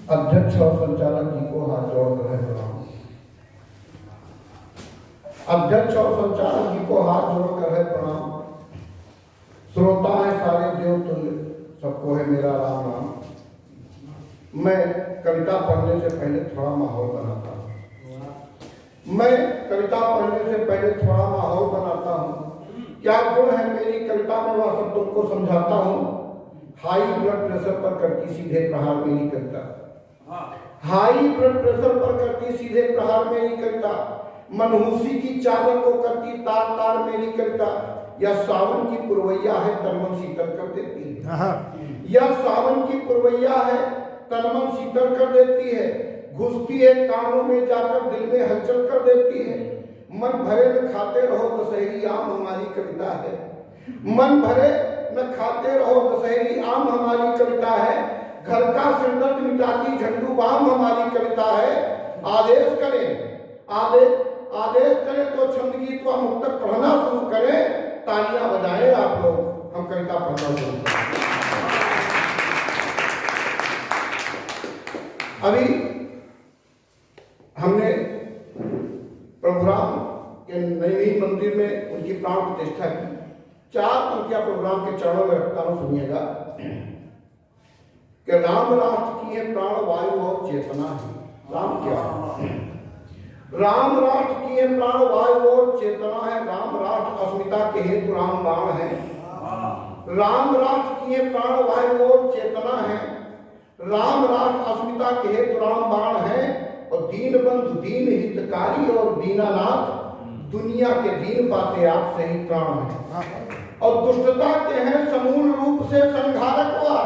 अध्यक्ष और संचालक जी को हाथ जोड़कर है प्रणाम। अध्यक्ष और संचालक जी को हाथ जोड़कर है प्रणाम। श्रोता है सारे देव तुल्य, सबको है मेरा राम राम। मैं कविता पढ़ने से पहले थोड़ा माहौल बनाता हूँ। क्या गुण है मेरी कविता में, वह सब तुमको समझाता हूँ। हाई ब्लड प्रेशर पर करती सीधे प्रहार मेरी कविता। हाई ब्लड प्रेशर पर करती सीधे प्रहार मेरी कविता। मनहूसी की चादर को करती तार तार मेरी कविता। यह सावन की पुरवैया है, तनमन शीतल कर देती है। यह सावन की पुरवैया है, तनमन शीतल कर देती है। घुसती है कानों में जाकर दिल में हलचल कर देती है। मन भरे न खाते रहो दशहरी आम हमारी कविता है। मन भरे न खाते रहो दशहरी आम हमारी कविता है। घर का सिरदर्द मिटाती झंडू बाम हमारी कविता है। आदेश करें तो छंद गीत व मुक्तक पढ़ना शुरू करें। तालियां बजाएं आप लोग, हम कविता पढ़ना शुरू करें। अभी हमने प्रोग्राम के नई मंदिर में उनकी प्राण प्रतिष्ठा की। 4 पंक्तियां प्रोग्राम के चरणों में रखता हूं, सुनिएगा कि राम राष्ट्र की है प्राण वायु और चेतना है। राम क्या है? राम राष्ट्र की है प्राण वायु और चेतना है। राम राष्ट्र अस्मिता के हेतु राम बाण है। राम राष्ट्र की है प्राण वायु और चेतना है। राम राष्ट्र अस्मिता के हेतु राम बाण है। और दीन बंधु दीन हितकारी और दीनानाथ दुनिया के दीन पाते आप से ही प्राण है। और दुष्टता के हैं समूल रूप से संहारक वा।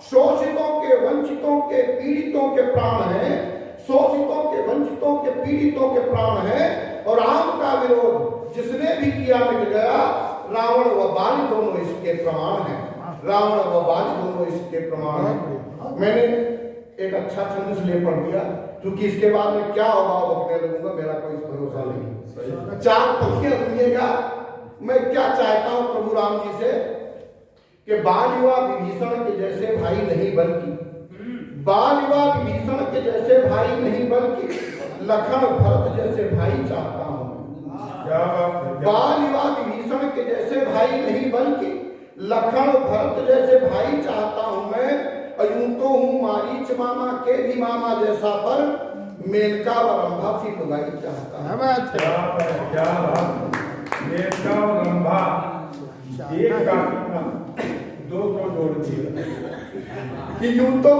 शोषितों के वंचितों के पीड़ितों के प्राण है। शोषितों के वंचितों के पीड़ितों के प्राण है। और राम का विरोध जिसने भी किया मिट गया। रावण व बाली दोनों इसके प्रमाण है। रावण व बाली दोनों इसके प्रमाण है। मैंने एक अच्छा छंद इसलिए पढ़ दिया क्योंकि इसके बाद में क्या होगा बकने लगूंगा, मेरा कोई भरोसा नहीं। 4 पंक्तियां सुनिएगा। मैं क्या चाहता हूं प्रभु राम जी से कि बाल युवा विभीषण के जैसे भाई नहीं बल्कि, बाल युवा विभीषण के जैसे भाई नहीं बल्कि लखन भरत जैसे भाई चाहता हूं। बाल युवा विभीषण के जैसे भाई नहीं बल्कि लखन भरत जैसे भाई चाहता हूं मैं। यूं तो हूं मारीच मामा के भी मामा जैसा, पर मेनका व रंभा सी लुगाई चाहता हूं। मेनका और रंभा एक का 2 को जोड़ दिया कि यूं तो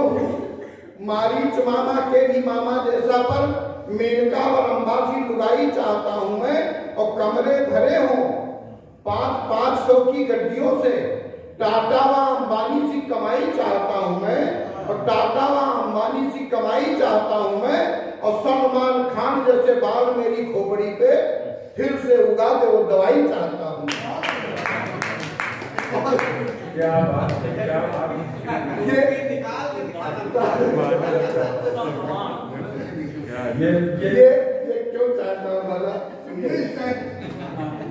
मारीच मामा के भी मामा जैसा, पर मेनका व रंभा सी लुगाई चाहता हूं मैं। और कमरे भरे हों 500 की गड्डियों से। टाटा व अंबानी सी कमाई चाहता हूं मैं। और टाटा व अंबानी सी कमाई चाहता हूं मैं। और सलमान खान जैसे बाल मेरी खोपड़ी पे फिर से उगा दे वो दवाई चाहता हूं। क्या बात है, क्या बात है। ये क्यों चाहता हूं भला?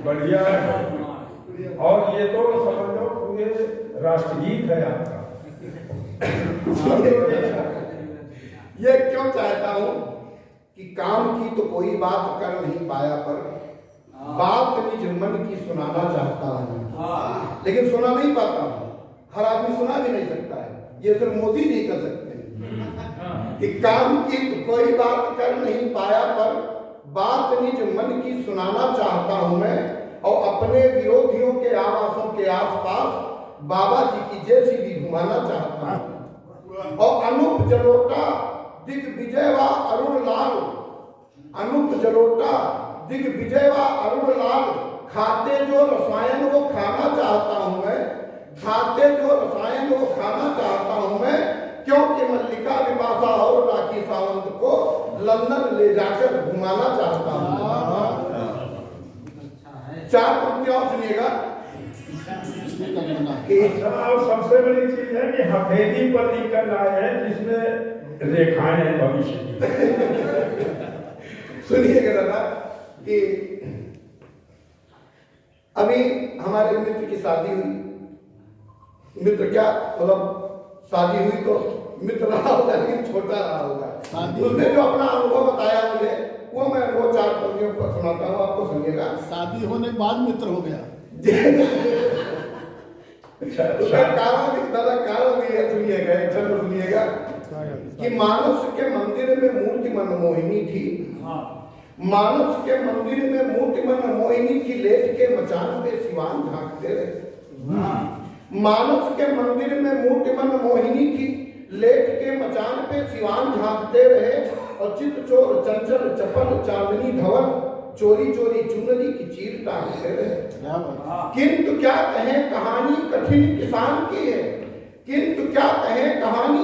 बढ़िया है। और ये तो समझ लो पूरे राष्ट्रगीत है आपका। ये क्यों चाहता हूं कि काम की तो कोई बात कर नहीं पाया, पर बात निज मन की सुनाना चाहता हूं। लेकिन सुना नहीं पाता हूं। हर आदमी सुना भी नहीं सकता है। ये सिर्फ मोदी नहीं कर सकते कि काम की तो कोई बात कर नहीं पाया, पर बात निज मन की सुनाना चाहता हूं मैं। और अपने विरोधियों के आवासों के आसपास बाबा जी की जेसीबी घुमाना चाहता हूं। और अनूप जलोटा दिग्विजय व अरुण लाल, अनूप जलोटा दिग्विजय व अरुण लाल खाते जो रसायन वो खाना चाहता हूं मैं। खाते जो रसायन वो खाना चाहता हूं मैं। क्योंकि मल्लिका विपाशा और राखी सावंत को लंदन ले जाकर घुमाना चाहता हूं। 4 पंक्तियां सुनिएगा। सबसे बड़ी चीज है कि हथेली पर लिखकर लाए हैं जिसमें रेखाएं हैं भविष्य की। सुनिएगा दादा कि अभी हमारे मित्र की शादी हुई। मित्र क्या मतलब शादी हुई तो मित्र रहा होगा लेकिन छोटा रहा होगा। शादी- उसने जो अपना अनुभव बताया मुझे, वो मैं अनुभव 4 पंक्तियों पर सुनाता हूँ, आपको सुनिएगा। शादी होने के बाद मित्र हो गया। उसका कारण भी, दादा कारण भी है, सुनिएगा, एक छंद सुनिएगा कि मानस के मंदिर में मूर्ति मनमोहिनी थी। मानस के मंदिर में मूर्ति मनमोहिनी थी, लेट के मचान पे सिवान झांकते रहे। मानस के मंदिर में मूर्ति मनमोहिनी थी, लेट के मचान पे सिवान झांकते रहे। और चित चोर चंचल चपल चांदनी धवल, चोरी चोरी चुनरी की चीर टांगते रहे। किंतु क्या कहें कहानी कठिन किसान की है, किंतु क्या कहें कहानी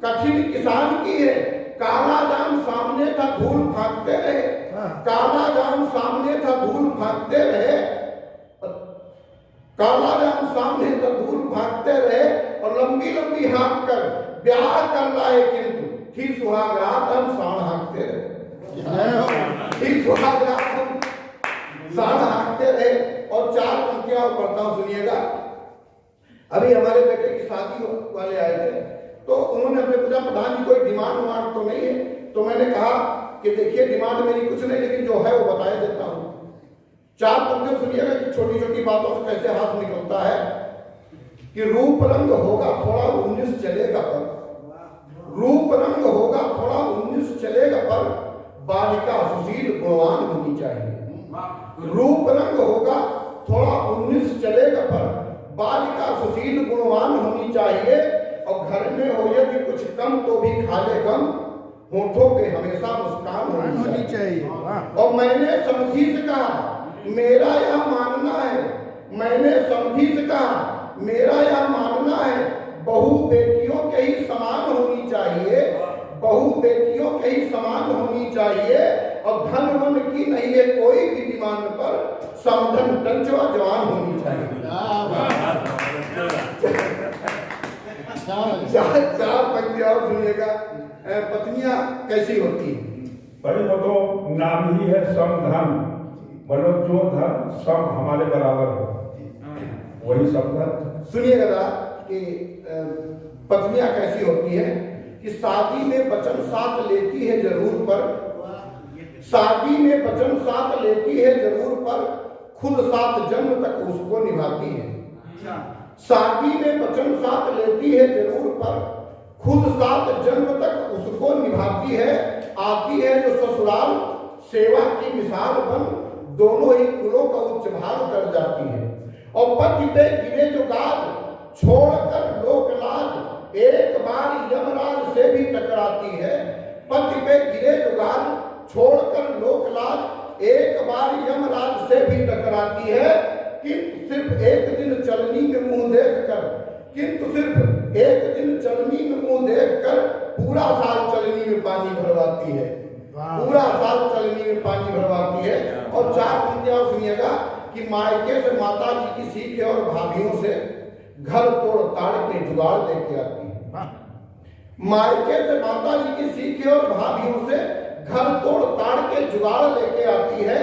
कठिन किसान की है। काला जाम सामने था धूल भागते रहे, काला जाम सामने था धूल भागते रहे, काला जाम सामने था धूल भागते रहे। और लंबी लंबी हाँक कर ब्याह कर लाए, किंतु थी सुहाग रात हम साण हाँकते रहे। थी सुहाग रात हम साण हाँकते रहे। और 4 पंक्तियां पढ़ता हूं, सुनिएगा। अभी हमारे बेटे की शादी वाले आए थे, तो उन्होंने अपने पूछा प्रधान जी कोई डिमांड वांड तो नहीं है। तो मैंने कहा कि देखिए डिमांड मेरी कुछ नहीं, लेकिन जो है वो बता देता हूं। 4 पंक्तियां सुनिएगा कि छोटी छोटी बातों से कैसे हाथ निकलता है। कि रूप रंग होगा थोड़ा 19 चलेगा पर, रूप रंग होगा थोड़ा 19 चलेगा पर, बालिका सुशील गुणवान होनी चाहिए। रूप रंग होगा थोड़ा 19 चलेगा पर, बालिका सुशील गुणवान होनी चाहिए। और घर में हो यदि कुछ कम तो भी खा ले कम, होठों पे हमेशा मुस्कान होनी चाहिए। और मैंने समझी से कहा मेरा यह मानना है, मैंने समझी से कहा मेरा यह मानना है, बहू बेटियों के ही समान होनी चाहिए, बहू बेटियों के ही समान होनी चाहिए। और धन वन की नहीं है कोई भी डिमांड पर, समधन टंचवा जवान होनी चाहिए। 4 पंक्तियां और सुनिएगा। पत्नियां कैसी होती है? भाई वो तो नाम ही है समधन, मतलब जो धन सब हमारे बराबर हो, वही समधन। सुनिएगा दादा कि पत्नियां कैसी होती है कि शादी में वचन साथ लेती है जरूर पर, शादी में वचन साथ लेती है जरूर पर, खुद साथ जन्म तक उसको निभाती है। शादी में वचन साथ लेती है जरूर पर, खुद साथ जन्म तक उसको निभाती है। आती है जो ससुराल सेवा की मिसाल बन, दोनों ही कुलों का उच्च भाग कर जाती है। और पति पे गिरे जो गाज, छोड़कर लोक लाज, एक बार यमराज से भी टकराती है। पति पे गिरे जो गाज, छोड़कर लोक लाज, एक बार यमराज से भी टकराती है। किंतु सिर्फ एक दिन चलनी में मुंह देखकर, किंतु सिर्फ एक दिन चलनी में मुंह देखकर, पूरा साल चलनी में पानी भरवाती है, पूरा साल चलनी में पानी भरवाती है। और 4 पंक्तियां सुनिएगा कि मायके से माता जी की सीख है और भाभीयों से घर तोड़ ताड़ के जुगाड़ लेके आती है। मायके से माता जी की सीख है और भाभीयों से घर तोड़ ताड़ के जुगाड़ लेके आती है।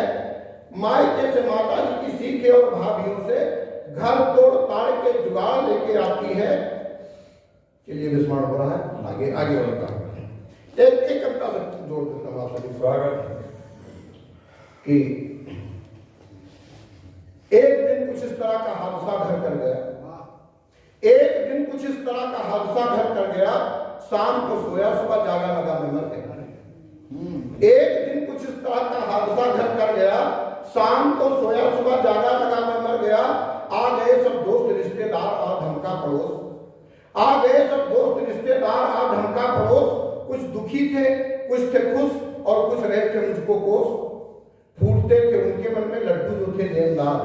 मायके से माता जी की सीख है और भाभीयों से घर तोड़ ताड़ के जुगाड़ लेके आती है। चलिए विस्मरण हो रहा है, आगे आगे बढ़ता हूं। एक कविता से जोड़ देता हूं आप सभी स्वागत कि एक दिन कुछ इस तरह का हादसा घर कर गया, एक दिन कुछ इस तरह का हादसा घर कर गया, शाम को सोया सुबह जागा लगा में मर गया। एक दिन कुछ इस तरह का हादसा घर कर गया, शाम को सोया सुबह जागा लगा में मर गया। आ गए सब दोस्त रिश्तेदार और धमका पड़ोस, आ गए सब दोस्त रिश्तेदार और धमका पड़ोस। कुछ दुखी थे, कुछ थे खुश और कुछ रहे थे मुझको कोस। फूटते थे उनके मन में लड्डू जो थे देनदार,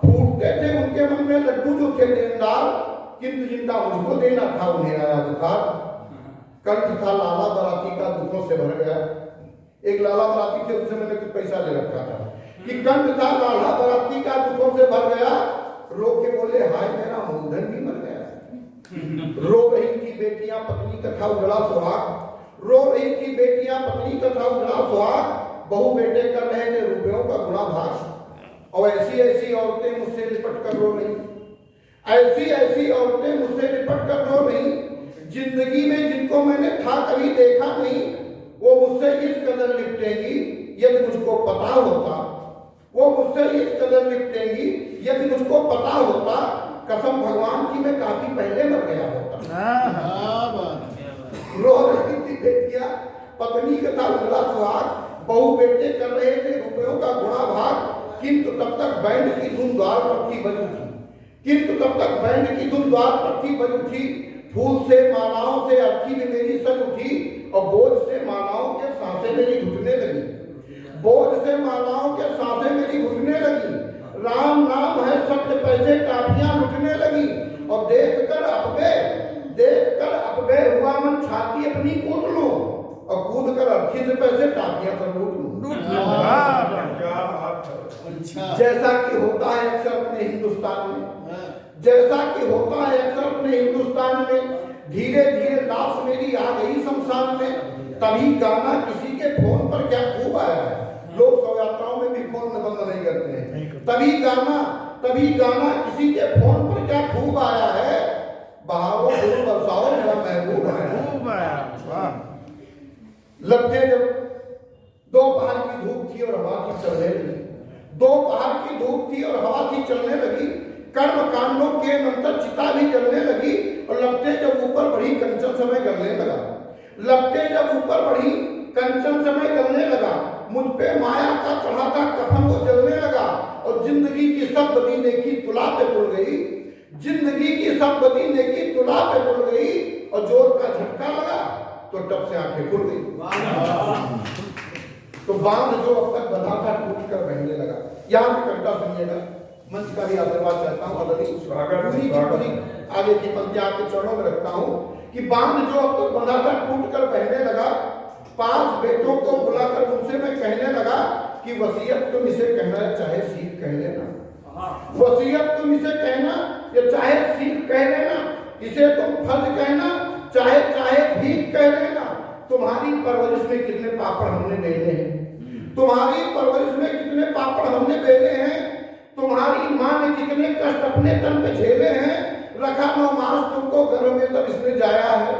फूटते थे उनके मन में लड्डू जो थे देनदार, किंतु जिनका मुझको देना था उन्हें आया बुखार। कंठ था लाला बराती का दुखों से भर गया। एक लाला बराती थे, उनसे मैंने कुछ पैसा ले रखा था कि कंठ था लाला बराती का दुखों से भर गया। रो के बोले हाय मेरा मूलधन भी मर गया। रो रही थी बेटियां पत्नी कथा उजड़ा सुहाग, रो रही थी बेटियां पत्नी कथा उजड़ा सुहाग। बहू बेटे कर रहे थे रुपयों का गुणा भाग। और ऐसी ऐसी औरतें मुझसे लिपट कर रो रही, ऐसी ऐसी औरतें मुझसे लिपट कर रो रही। जिंदगी में जिनको मैंने था कभी देखा नहीं, वो मुझसे इस कदर लिपटेंगी यदि मुझको पता होता, वो मुझसे इस कदर लिपटेंगी यदि मुझको पता होता, कसम भगवान की मैं काफी पहले मर गया होता। क्या बात। रो रही थी बेटियां, पत्नी का था उजला सुहाग, बहू बेटे कर रहे थे रुपयों का गुणा भाग, किंतु तब तक बैंड की धुन द्वार पर थी बज उठी, किंतु तब तक बैंड की धुन द्वार पर थी बज उठी, फूल से मालाओं से अर्थी में मेरी सज उठी, और बोझ से मालाओं के सांसें मेरी घुटने लगी, बोझ से मालाओं के सांसें मेरी घुटने लगी, राम नाम है सत्य पैसे टाफियां लुटने लगी, और देखकर अपबे हुआ मन छाती अपनी कूद लूं, और कूद कर अर्थी से पैसे टाफियां सब लूट लूं। अच्छा। जैसा कि होता है अक्सर अपने हिंदुस्तान में, जैसा कि होता है अक्सर अपने हिंदुस्तान में, धीरे धीरे लाश मेरी आ गई शमशान में, तभी गाना किसी के फोन पर क्या खूब आया है, लोग शव यात्राओं में भी फोन बंद नहीं करते हैं, तभी गाना किसी के फोन पर क्या खूब आया है, बहारो फूल बरसाओ मेरा महबूब है। लगते जब दोपहर की धूप थी और हवा थी चलने लगी, दोपहर की धूप थी और हवा थी चलने लगी, कर्म कांडों के अंतर चिता भी जलने लगी, और लगते जब ऊपर बढ़ी कंचन समय गलने लगा, लगते जब ऊपर बढ़ी कंचन समय गलने लगा, मुझ पे माया का चढ़ाता कफन वो जलने लगा, और जिंदगी की सब बदी नेकी तुला पे तुल गई, जिंदगी की सब बदी नेकी तुला पे तुल गई, और जोर का झटका लगा तो टप से आंखें खुल गई। तो बांध जो अब तक बंधा था टूट कर बहने लगा। यहाँ से कविता सुनिएगा, मंच का भी आशीर्वाद चाहता हूँ, पूरी आगे की पंक्ति आपके चरणों में रखता हूँ कि बांध जो अब तक बंधा था टूट कर बहने लगा, पांच बेटों को बुलाकर उनसे मैं कहने लगा कि वसीयत तुम इसे कहना या चाहे सीख कह लेना, वसीयत तुम इसे कहना या चाहे सीख कह लेना, इसे तुम फर्ज कहना चाहे भीख कह लेना, तुम्हारी परवरिश में कितने पापड़ हमने बेले हैं, तुम्हारी परवरिश में कितने पापड़ हमने बेले हैं, तुम्हारी माँ ने कितने कष्ट अपने तन पे झेले हैं, रखा 9 मास तुमको गर्भ में तब इसने जाया है,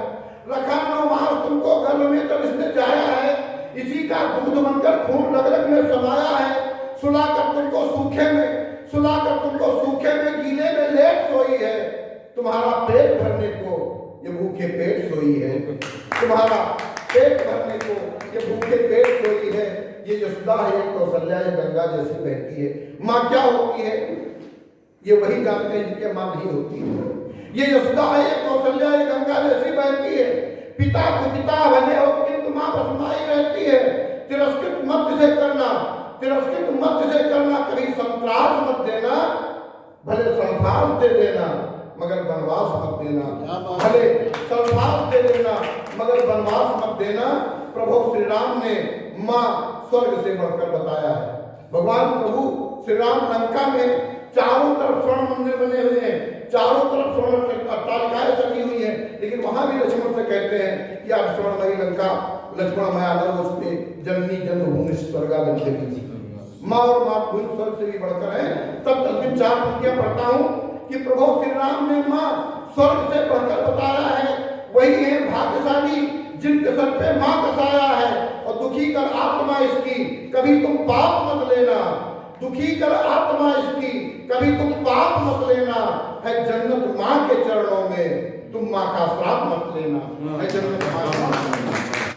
रखा 9 मास तुमको गर्भ में तब इसने जाया है, इसी का दूध बनकर खून रग रग में समाया है, सुलाकर तुमको सूखे में गीले में लेट सोई है, तुम्हारा पेट भरने को ये भूखे पेट सोई है, तुम्हारा पेट भरने को ये भूखे पेट सोई है, ये यशोदा है, ये कौशल्या, ये गंगा जैसी बहती है। माँ क्या होती है ये वही जानते हैं जिनके माँ नहीं होती है। ये यशोदा है, ये कौशल्या, ये गंगा जैसी बहती है, पिता को पिता भले हो किंतु माँ बसमाई रहती है, तिरस्कृत मत से करना, तिरस्कृत मत से करना, कभी संत्रास मत देना, भले संभाल दे देना मगर वनवास मत देना, भले संभाल दे देना मगर वनवास मत देना। प्रभु श्री राम ने माँ स्वर्ग से बढ़कर बताया है। भगवान प्रभु श्री राम लंका में चारों तरफ स्वर्ण मंदिर बने हुए हैं, चारों तरफ स्वर्ण अट्टालिकाएं सजी हुई हैं, लेकिन वहां भी लक्ष्मण से कहते हैं कि आप स्वर्णमयी लंका लक्ष्मण माया उसमें जननी जन्मभूमि स्वर्गादि माँ और मातृभूमि स्वर्ग से भी बढ़कर है। तब तक 4 पंक्तियां पढ़ता हूँ कि प्रभु श्री राम ने माँ स्वर्ग से बढ़कर बताया है, वही है भाग्यशाली जिनके सर पे माँ कसाया है, और दुखी कर आत्मा इसकी कभी तुम पाप मत लेना, दुखी कर आत्मा इसकी कभी तुम पाप मत लेना, है जन्नत माँ के चरणों में, तुम माँ का श्राप मत लेना, है जन्नत माँ।